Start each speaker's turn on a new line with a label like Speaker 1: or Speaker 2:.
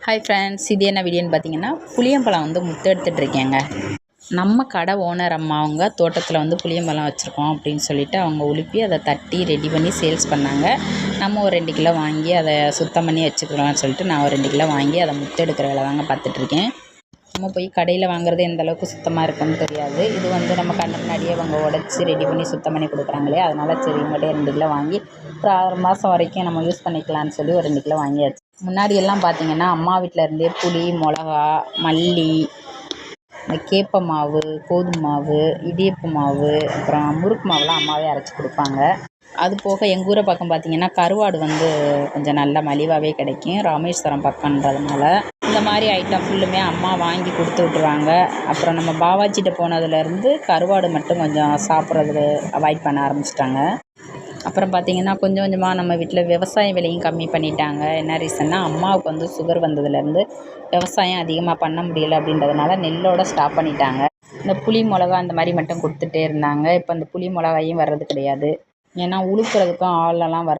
Speaker 1: Hi friends, இது என்ன வீடியோன்னு பார்த்தீங்கன்னா, புளியம்பழம் முத்து எடுத்துகிட்ருக்கேங்க. நம்ம கடை ஓனர் அம்மா அவங்க தோட்டத்தில் புளியம்பழம் வச்சுருக்கோம் அப்படின்னு சொல்லிட்டு அவங்க உலுப்பி அதை தட்டி ரெடி பண்ணி சேல்ஸ் பண்ணாங்க. நம்ம ஒரு 2 கிலோ வாங்கி அதை சுத்தம் பண்ணி வச்சுக்கலாம்னு சொல்லிட்டு நான் ஒரு 2 கிலோ வாங்கி அதை முத்து எடுக்கிற வேலை தாங்க பார்த்துட்ருக்கேன். நம்ம போய் கடையில் வாங்குறது எந்த அளவுக்கு சுத்தமாக இருக்குன்னு தெரியாது. இது நம்ம கண்ணு முன்னாடியே அவங்க உடச்சி ரெடி பண்ணி சுத்தம் பண்ணி கொடுக்குறாங்களே, அதனால் சரி இவங்கள்ட்ட 2 கிலோ வாங்கி ஒரு 6 மாதம் வரைக்கும் நம்ம யூஸ் பண்ணிக்கலான்னு சொல்லி ஒரு 2 கிலோ வாங்கியாச்சு. முன்னாடி எல்லாம் பார்த்திங்கன்னா அம்மா வீட்டில் இருந்தே புளி, மிளகா, மல்லி, இந்த கேப்ப மாவு, கோதுமை மாவு, இடியப்ப மாவு, அப்புறம் முறுக்கு மாவுலாம் அம்மாவே அரைச்சி கொடுப்பாங்க. அது போக எங்கள் ஊரை பக்கம் பார்த்திங்கன்னா கருவாடு கொஞ்சம் நல்லா மலிவாகவே கிடைக்கும். ராமேஸ்வரம் பக்கம்ன்றதுனால இந்த மாதிரி ஐட்டம் ஃபுல்லுமே அம்மா வாங்கி கொடுத்து விட்ருவாங்க. அப்புறம் நம்ம பாவாச்சிட்ட போனதுலேருந்து கருவாடு மட்டும் கொஞ்சம் சாப்பிட்றது அவாய்ட் பண்ண ஆரம்பிச்சிட்டாங்க. அப்புறம் பார்த்திங்கன்னா கொஞ்சம் கொஞ்சமாக நம்ம வீட்டில் விவசாய விலையும் கம்மி பண்ணிட்டாங்க. என்ன ரீசன்னா, அம்மாவுக்கு சுகர் வந்ததுலேருந்து விவசாயம் அதிகமாக பண்ண முடியலை அப்படின்றதுனால நெல்லோடு ஸ்டாப் பண்ணிட்டாங்க. இந்த புளி மிளகா அந்த மாதிரி மட்டும் கொடுத்துட்டே இருந்தாங்க. இப்போ அந்த புளி மிளகாயும் வர்றது கிடையாது. ஏன்னா உழுப்புறதுக்கும் ஆளெல்லாம்